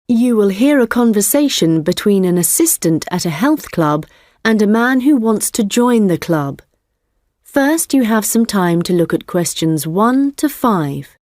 You will hear a conversation between an assistant at a health club and a man who wants to join the club. First, you have some time to look at questions 1 to 5.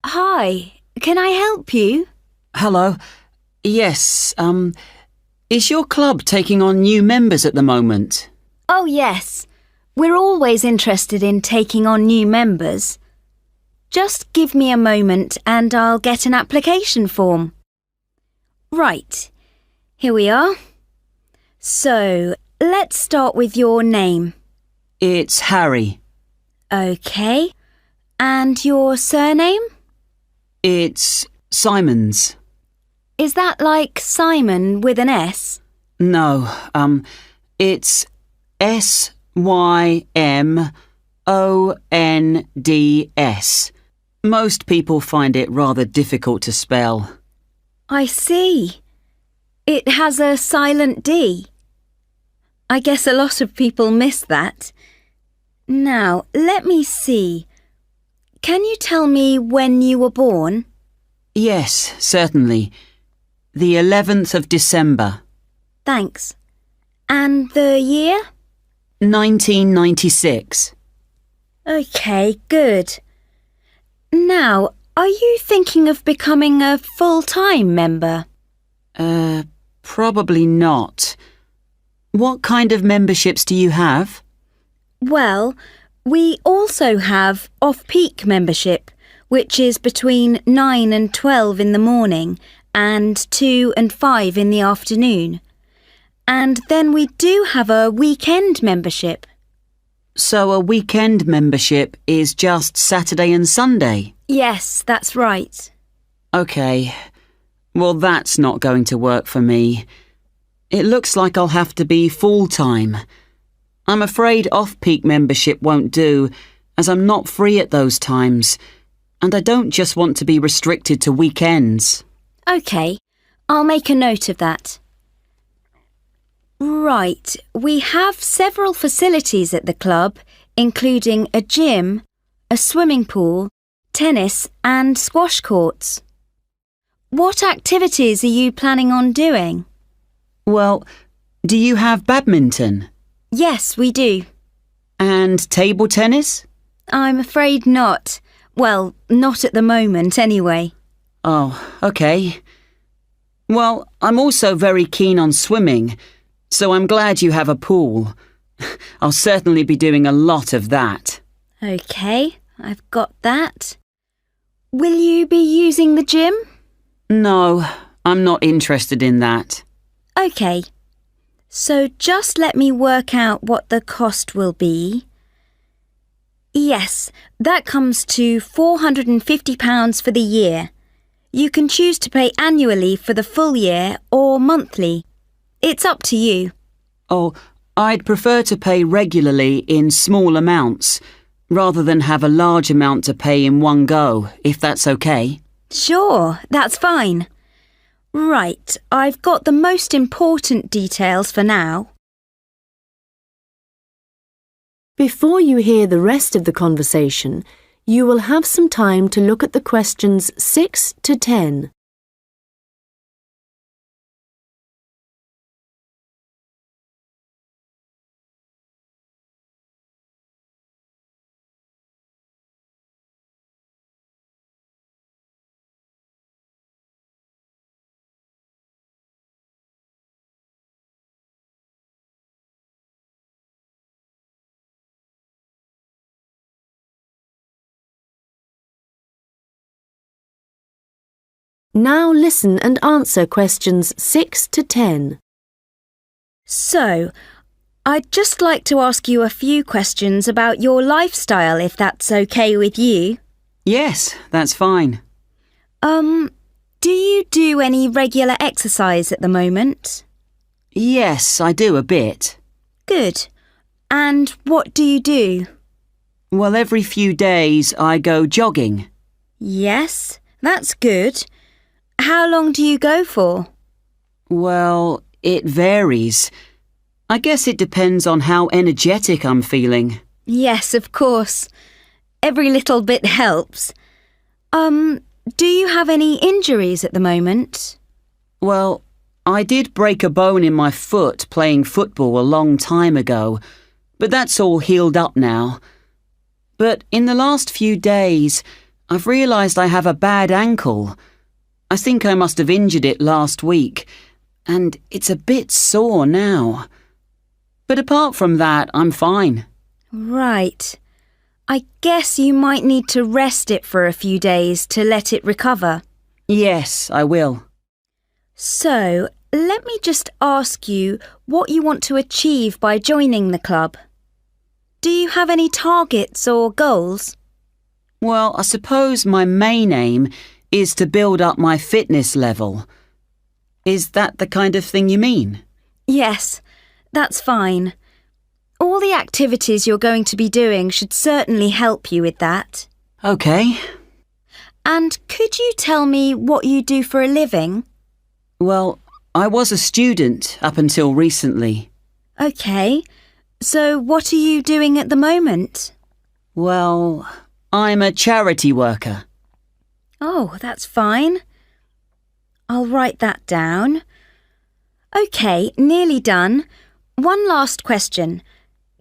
Hi, can I help you? Hello. Yes, is your club taking on new members at the moment? Oh, yes. We're always interested in taking on new members. Just give me a moment and I'll get an application form. Right, here we are. So, let's start with your name. It's Harry. OK. And your surname? It's Simons. Is that like Simon with an S? No, it's Symonds. Most people find it rather difficult to spell. I see. It has a silent D. I guess a lot of people miss that. Now, let me see. Can you tell me when you were born? Yes, certainly. The 11th of December. Thanks. And the year? 1996. OK, good. Now, are you thinking of becoming a full-time member? Probably not. What kind of memberships do you have? Well, we also have off-peak membership, which is between 9 and 12 in the morning and 2 and 5 in the afternoon. And then we do have a weekend membership. So a weekend membership is just Saturday and Sunday? Yes, that's right. OK. Well, that's not going to work for me. It looks like I'll have to be full-time. I'm afraid off-peak membership won't do, as I'm not free at those times, and I don't just want to be restricted to weekends. OK, I'll make a note of that. Right, we have several facilities at the club, including a gym, a swimming pool, tennis and squash courts. What activities are you planning on doing? Well, do you have badminton? Yes, we do. And table tennis? I'm afraid not. Well, not at the moment, anyway. Oh, OK. Well, I'm also very keen on swimming, so I'm glad you have a pool. I'll certainly be doing a lot of that. OK, I've got that. Will you be using the gym? No, I'm not interested in that. OK. So just let me work out what the cost will be. Yes, that comes to £450 for the year. You can choose to pay annually for the full year or monthly. It's up to you. Oh, I'd prefer to pay regularly in small amounts, rather than have a large amount to pay in one go, if that's OK. Sure, that's fine. Right, I've got the most important details for now. Before you hear the rest of the conversation, you will have some time to look at the questions 6 to 10. Now listen and answer questions 6 to 10. So, I'd just like to ask you a few questions about your lifestyle, if that's OK with you. Yes, that's fine. Do you do any regular exercise at the moment? Yes, I do a bit. Good. And what do you do? Well, every few days I go jogging. Yes, that's good. How long do you go for? Well, it varies. I guess it depends on how energetic I'm feeling. Yes, of course. Every little bit helps. Do you have any injuries at the moment? Well, I did break a bone in my foot playing football a long time ago, but that's all healed up now. But in the last few days, I've realised I have a bad ankle. I think I must have injured it last week, and it's a bit sore now. But apart from that, I'm fine. Right. I guess you might need to rest it for a few days to let it recover. Yes, I will. So, let me just ask you what you want to achieve by joining the club. Do you have any targets or goals? Well, I suppose my main aim is to build up my fitness level. Is that the kind of thing you mean? Yes, that's fine. All the activities you're going to be doing should certainly help you with that. OK. And could you tell me what you do for a living? Well, I was a student up until recently. OK. So what are you doing at the moment? Well, I'm a charity worker. Oh, that's fine. I'll write that down. OK, nearly done. One last question.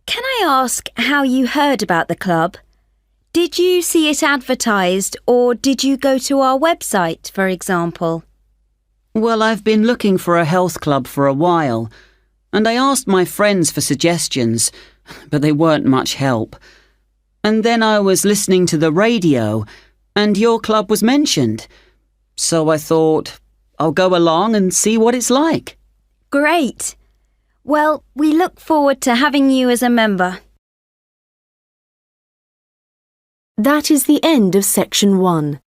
Can I ask how you heard about the club? Did you see it advertised or did you go to our website, for example? Well, I've been looking for a health club for a while, and I asked my friends for suggestions, but they weren't much help. And then I was listening to the radio, and your club was mentioned. So I thought, I'll go along and see what it's like. Great. Well, we look forward to having you as a member. That is the end of section 1.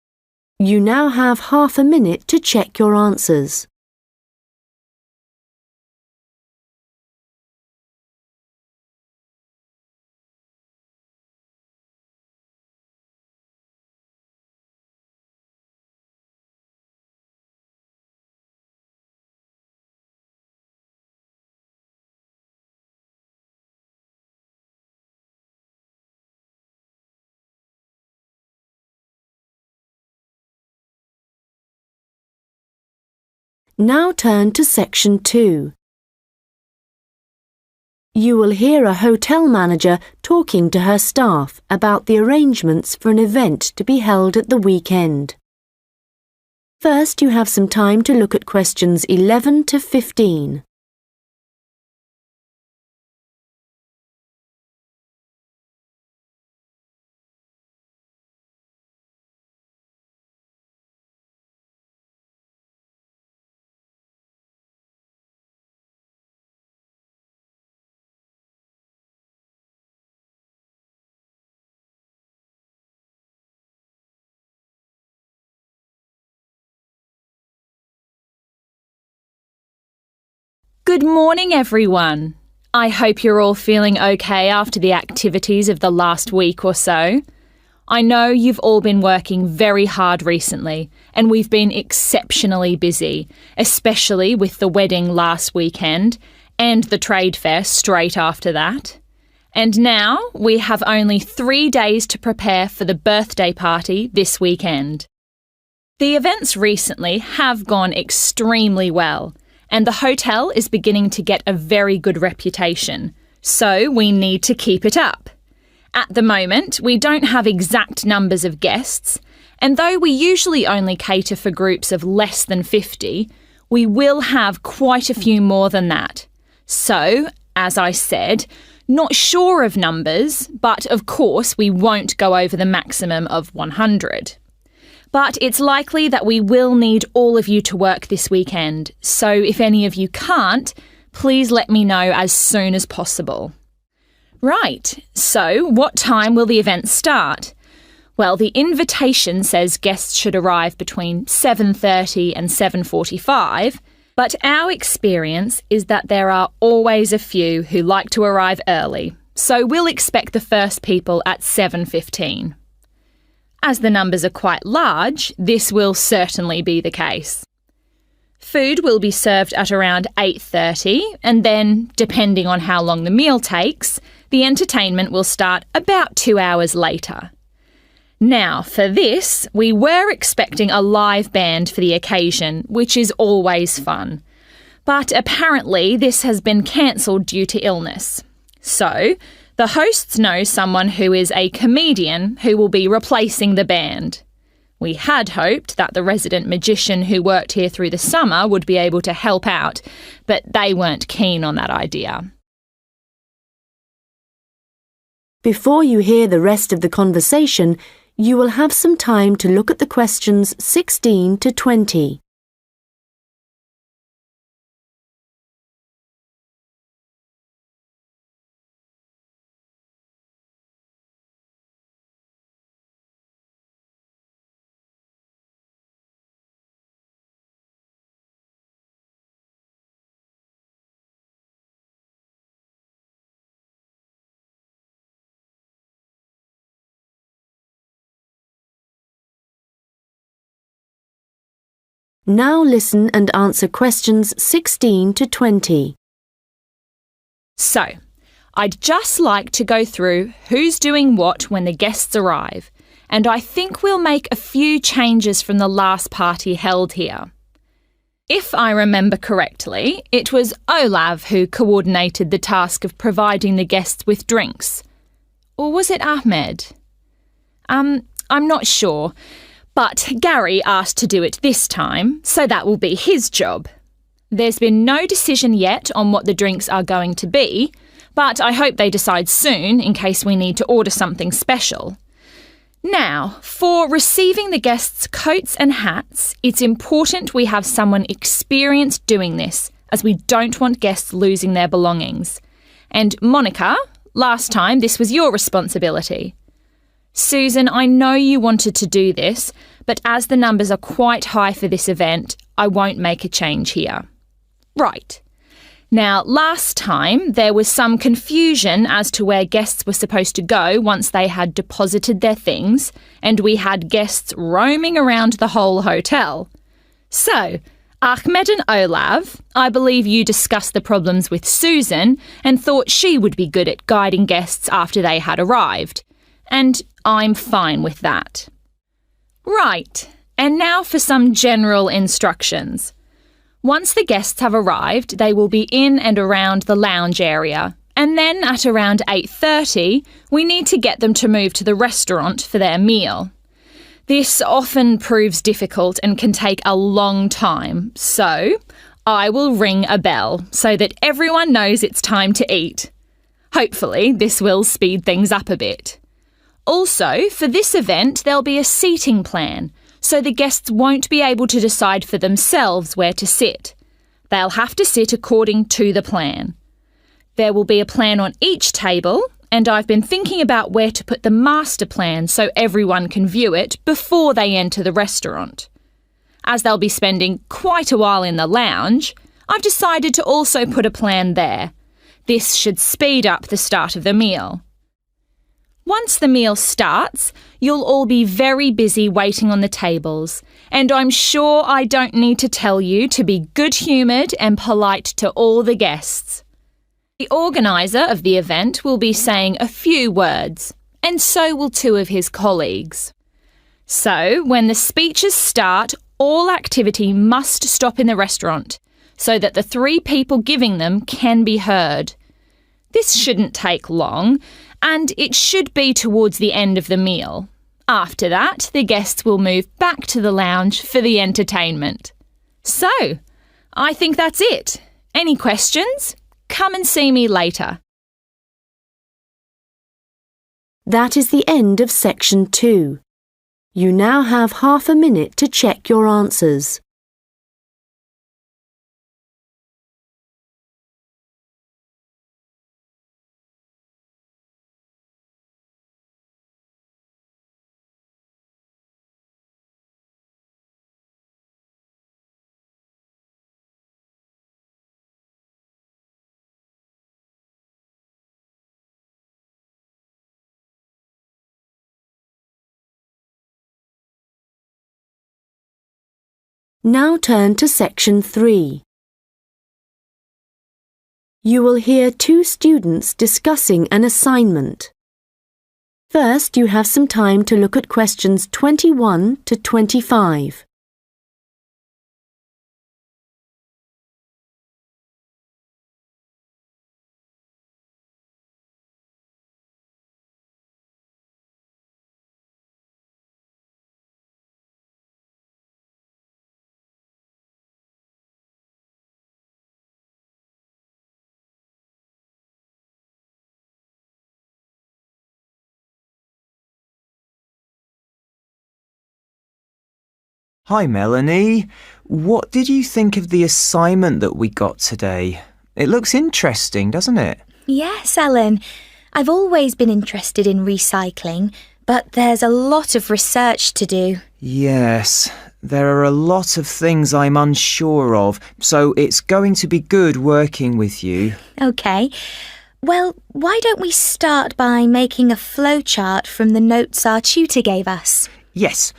You now have half a minute to check your answers. Now turn to section 2. You will hear a hotel manager talking to her staff about the arrangements for an event to be held at the weekend. First, you have some time to look at questions 11 to 15. Good morning, everyone. I hope you're all feeling okay after the activities of the last week or so. I know you've all been working very hard recently, and we've been exceptionally busy, especially with the wedding last weekend and the trade fair straight after that. And now we have only 3 days to prepare for the birthday party this weekend. The events recently have gone extremely well, and the hotel is beginning to get a very good reputation, so we need to keep it up. At the moment, we don't have exact numbers of guests, and though we usually only cater for groups of less than 50, we will have quite a few more than that. So, as I said, not sure of numbers, but of course we won't go over the maximum of 100. But it's likely that we will need all of you to work this weekend, so if any of you can't, please let me know as soon as possible. Right, so what time will the event start? Well, the invitation says guests should arrive between 7:30 and 7:45, but our experience is that there are always a few who like to arrive early, so we'll expect the first people at 7:15. As the numbers are quite large, this will certainly be the case. Food will be served at around 8:30, and then, depending on how long the meal takes, the entertainment will start about 2 hours later. Now, for this, we were expecting a live band for the occasion, which is always fun. But apparently this has been cancelled due to illness. So, the hosts know someone who is a comedian who will be replacing the band. We had hoped that the resident magician who worked here through the summer would be able to help out, but they weren't keen on that idea. Before you hear the rest of the conversation, you will have some time to look at the questions 16 to 20. Now listen and answer questions 16 to 20. So, I'd just like to go through who's doing what when the guests arrive, and I think we'll make a few changes from the last party held here. If I remember correctly, it was Olav who coordinated the task of providing the guests with drinks. Or was it Ahmed? I'm not sure. But Gary asked to do it this time, so that will be his job. There's been no decision yet on what the drinks are going to be, but I hope they decide soon in case we need to order something special. Now, for receiving the guests' coats and hats, it's important we have someone experienced doing this, as we don't want guests losing their belongings. And Monica, last time this was your responsibility. Susan, I know you wanted to do this, but as the numbers are quite high for this event, I won't make a change here. Right. Now, last time there was some confusion as to where guests were supposed to go once they had deposited their things, and we had guests roaming around the whole hotel. So, Ahmed and Olav, I believe you discussed the problems with Susan and thought she would be good at guiding guests after they had arrived. And I'm fine with that. Right, and now for some general instructions. Once the guests have arrived, they will be in and around the lounge area, and then at around 8:30, we need to get them to move to the restaurant for their meal. This often proves difficult and can take a long time, so I will ring a bell so that everyone knows it's time to eat. Hopefully, this will speed things up a bit. Also, for this event, there'll be a seating plan, so the guests won't be able to decide for themselves where to sit. They'll have to sit according to the plan. There will be a plan on each table, and I've been thinking about where to put the master plan so everyone can view it before they enter the restaurant. As they'll be spending quite a while in the lounge, I've decided to also put a plan there. This should speed up the start of the meal. Once the meal starts, you'll all be very busy waiting on the tables, and I'm sure I don't need to tell you to be good-humoured and polite to all the guests. The organiser of the event will be saying a few words, and so will two of his colleagues. So, when the speeches start, all activity must stop in the restaurant, so that the 3 people giving them can be heard. This shouldn't take long, and it should be towards the end of the meal. After that, the guests will move back to the lounge for the entertainment. So, I think that's it. Any questions? Come and see me later. That is the end of section 2. You now have half a minute to check your answers. Now turn to section 3. You will hear two students discussing an assignment. First, you have some time to look at questions 21 to 25. Hi Melanie, what did you think of the assignment that we got today? It looks interesting, doesn't it? Yes, Ellen. I've always been interested in recycling, but there's a lot of research to do. Yes, there are a lot of things I'm unsure of, so it's going to be good working with you. OK. Well, why don't we start by making a flowchart from the notes our tutor gave us? Yes,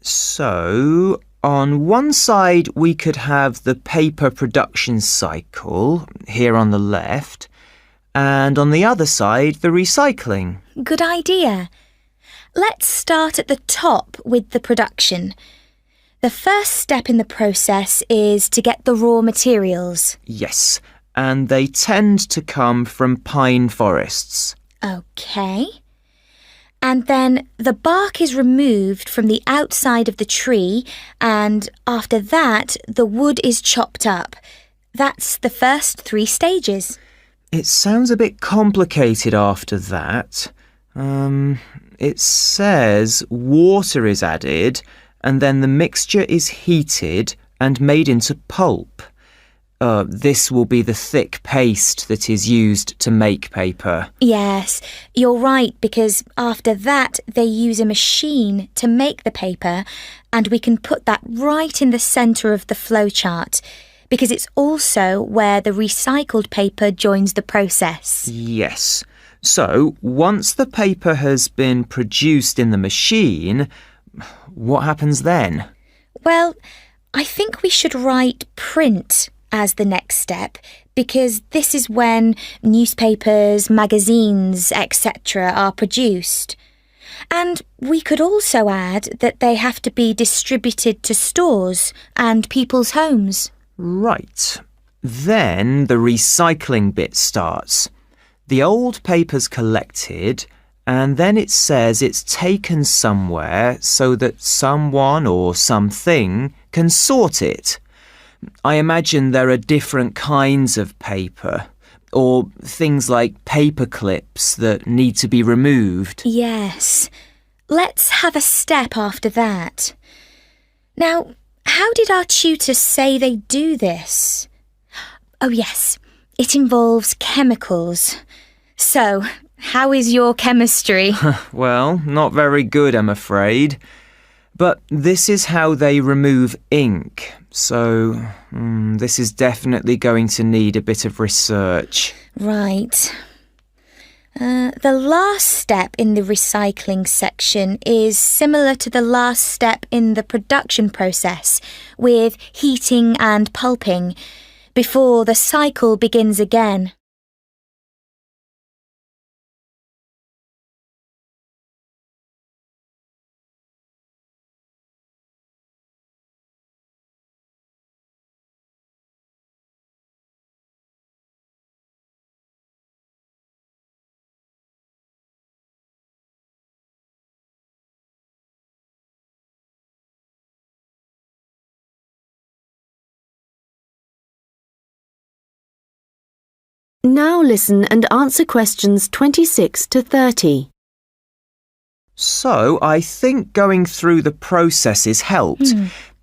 so on one side we could have the paper production cycle, here on the left, and on the other side the recycling. Good idea. Let's start at the top with the production. The first step in the process is to get the raw materials. Yes, and they tend to come from pine forests. OK. And then the bark is removed from the outside of the tree, and after that, the wood is chopped up. That's the first 3 stages. It sounds a bit complicated after that. It says water is added, and then the mixture is heated and made into pulp. This will be the thick paste that is used to make paper. Yes, you're right, because after that they use a machine to make the paper, and we can put that right in the centre of the flowchart, because it's also where the recycled paper joins the process. Yes. So, once the paper has been produced in the machine, what happens then? Well, I think we should write print as the next step, because this is when newspapers, magazines, etc. are produced. And we could also add that they have to be distributed to stores and people's homes. Right. Then the recycling bit starts. The old paper's collected, and then it says it's taken somewhere so that someone or something can sort it. I imagine there are different kinds of paper, or things like paper clips that need to be removed. Yes. Let's have a step after that. Now, how did our tutor say they do this? Oh yes, it involves chemicals. So, how is your chemistry? Well, not very good, I'm afraid. But this is how they remove ink, so this is definitely going to need a bit of research. Right. The last step in the recycling section is similar to the last step in the production process, with heating and pulping, before the cycle begins again. Now listen and answer questions 26 to 30. So, I think going through the processes helped.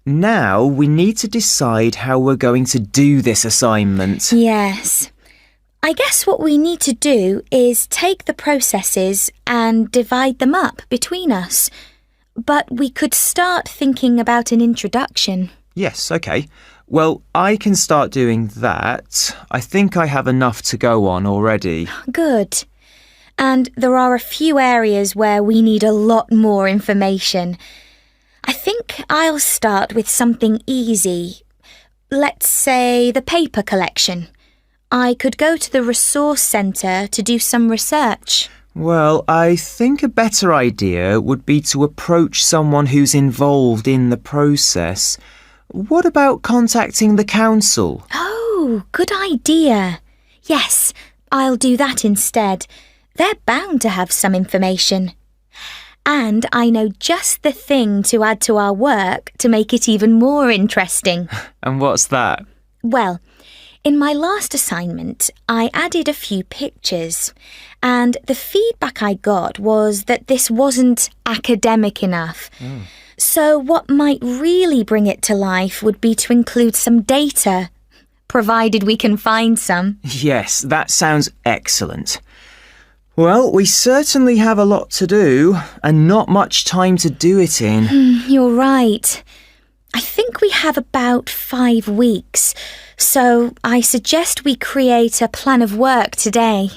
Now we need to decide how we're going to do this assignment. Yes. I guess what we need to do is take the processes and divide them up between us. But we could start thinking about an introduction. Yes, OK. Well, I can start doing that. I think I have enough to go on already. Good. And there are a few areas where we need a lot more information. I think I'll start with something easy. Let's say the paper collection. I could go to the resource centre to do some research. Well, I think a better idea would be to approach someone who's involved in the process. What about contacting the council? Oh, good idea. Yes, I'll do that instead. They're bound to have some information. And I know just the thing to add to our work to make it even more interesting. And what's that? Well, in my last assignment, I added a few pictures, and the feedback I got was that this wasn't academic enough. So what might really bring it to life would be to include some data, provided we can find some. Yes, that sounds excellent. Well, we certainly have a lot to do, and not much time to do it in. You're right. I think we have about 5 weeks, so I suggest we create a plan of work today.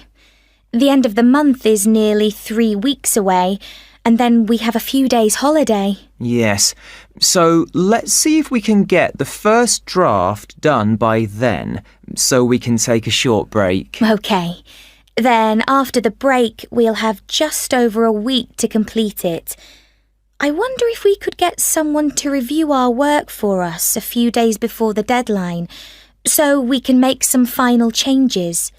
The end of the month is nearly 3 weeks away, and then we have a few days holiday. Yes, so let's see if we can get the first draft done by then, so we can take a short break. OK. Then after the break, we'll have just over a week to complete it. I wonder if we could get someone to review our work for us a few days before the deadline, so we can make some final changes.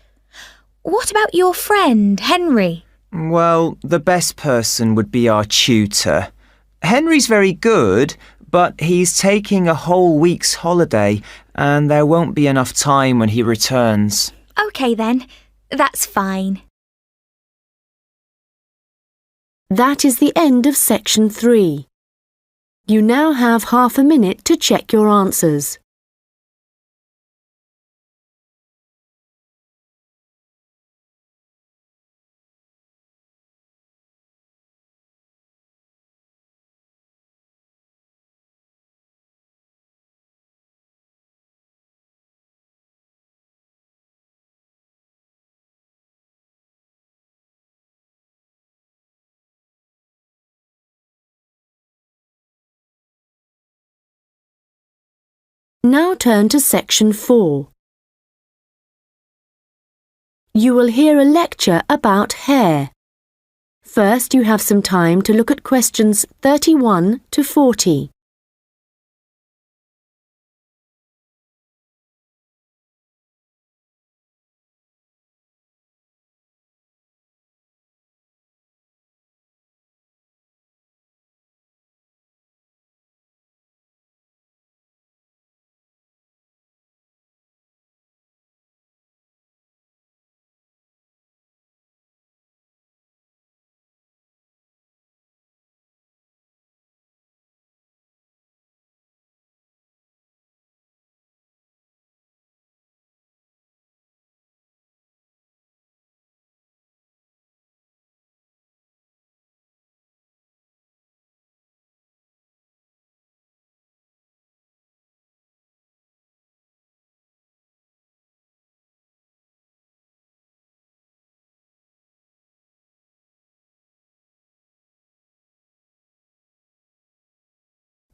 What about your friend, Henry? Well, the best person would be our tutor. Henry's very good, but he's taking a whole week's holiday, and there won't be enough time when he returns. OK then, that's fine. That is the end of section 3. You now have half a minute to check your answers. Now turn to section 4. You will hear a lecture about hair. First, you have some time to look at questions 31 to 40.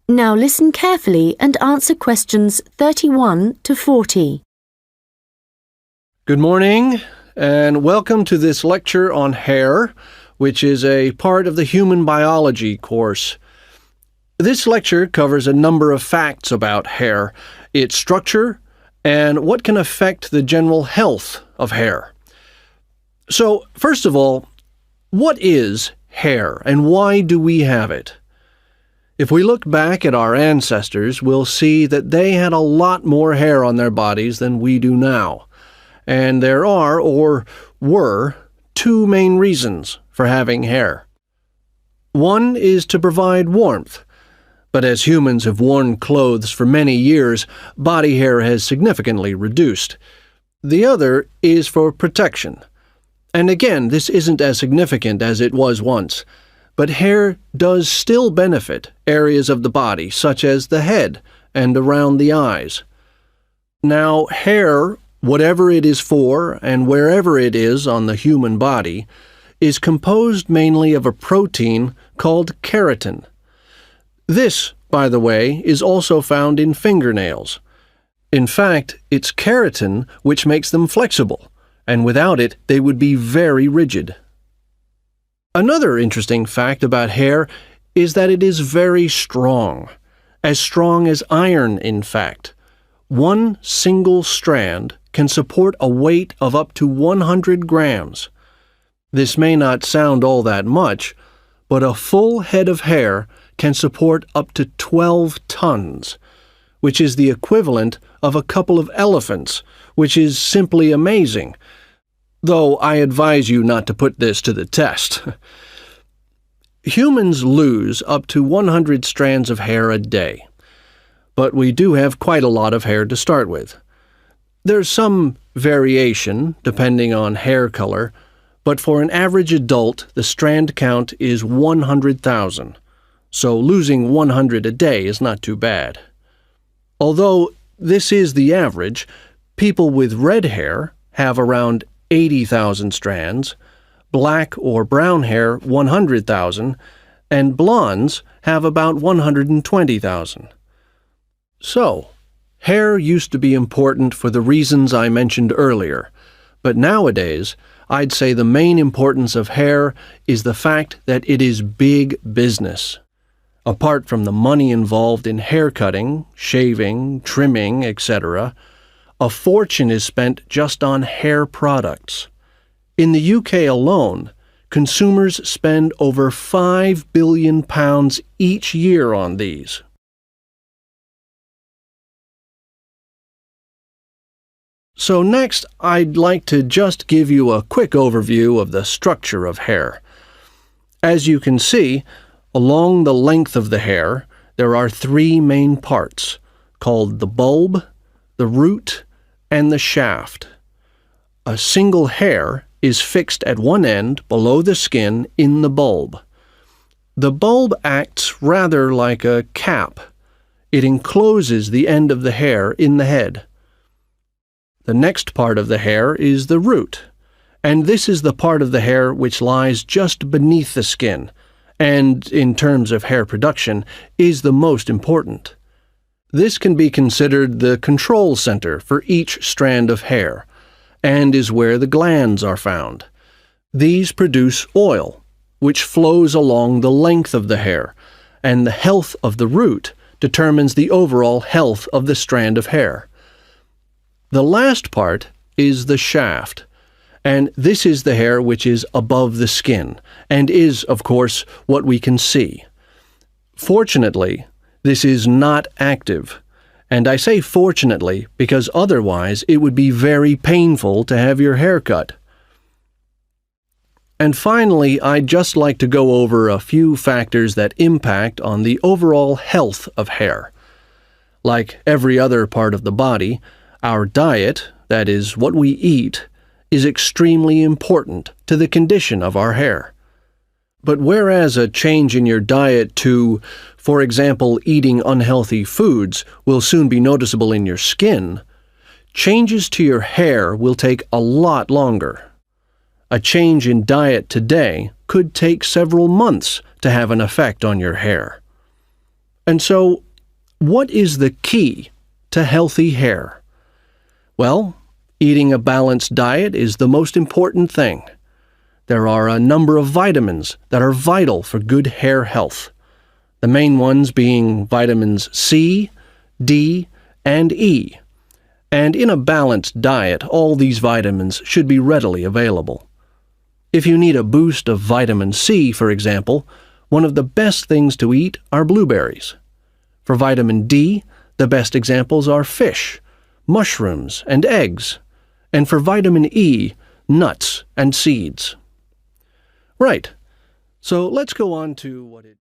Now listen carefully and answer questions 31 to 40. Good morning, and welcome to this lecture on hair, which is a part of the human biology course. This lecture covers a number of facts about hair, its structure, and what can affect the general health of hair. So, first of all, what is hair, and why do we have it? If we look back at our ancestors, we'll see that they had a lot more hair on their bodies than we do now. And there are, or were, 2 main reasons for having hair. One is to provide warmth, but as humans have worn clothes for many years, body hair has significantly reduced. The other is for protection. And again, this isn't as significant as it was once. But hair does still benefit areas of the body, such as the head and around the eyes. Now, hair, whatever it is for and wherever it is on the human body, is composed mainly of a protein called keratin. This, by the way, is also found in fingernails. In fact, it's keratin which makes them flexible, and without it they would be very rigid. Another interesting fact about hair is that it is very strong as iron, in fact. One single strand can support a weight of up to 100 grams. This may not sound all that much, but a full head of hair can support up to 12 tons, which is the equivalent of a couple of elephants, which is simply amazing, though I advise you not to put this to the test. Humans lose up to 100 strands of hair a day, but we do have quite a lot of hair to start with. There's some variation depending on hair color, but for an average adult, the strand count is 100,000, so losing 100 a day is not too bad. Although this is the average, people with red hair have around 80,000 strands, black or brown hair 100,000, and blondes have about 120,000. So, hair used to be important for the reasons I mentioned earlier, but nowadays I'd say the main importance of hair is the fact that it is big business. Apart from the money involved in hair cutting, shaving, trimming, etc., a fortune is spent just on hair products. In the UK alone, consumers spend over £5 billion each year on these. So next, I'd like to just give you a quick overview of the structure of hair. As you can see, along the length of the hair, there are three main parts, called the bulb, the root, and the shaft. A single hair is fixed at one end below the skin in the bulb. The bulb acts rather like a cap. It encloses the end of the hair in the head. The next part of the hair is the root, and this is the part of the hair which lies just beneath the skin, and, in terms of hair production, is the most important. This can be considered the control center for each strand of hair, and is where the glands are found. These produce oil, which flows along the length of the hair, and the health of the root determines the overall health of the strand of hair. The last part is the shaft, and this is the hair which is above the skin, and is, of course, what we can see. Fortunately, this is not active, and I say fortunately because otherwise it would be very painful to have your hair cut. And finally, I'd just like to go over a few factors that impact on the overall health of hair. Like every other part of the body, our diet, that is, what we eat, is extremely important to the condition of our hair. But whereas a change in your diet to, for example, eating unhealthy foods will soon be noticeable in your skin, changes to your hair will take a lot longer. A change in diet today could take several months to have an effect on your hair. And so, what is the key to healthy hair? Well, eating a balanced diet is the most important thing. There are a number of vitamins that are vital for good hair health. The main ones being vitamins C, D, and E. And in a balanced diet, all these vitamins should be readily available. If you need a boost of vitamin C, for example, one of the best things to eat are blueberries. For vitamin D, the best examples are fish, mushrooms, and eggs. And for vitamin E, nuts and seeds. Right. So let's go on to what it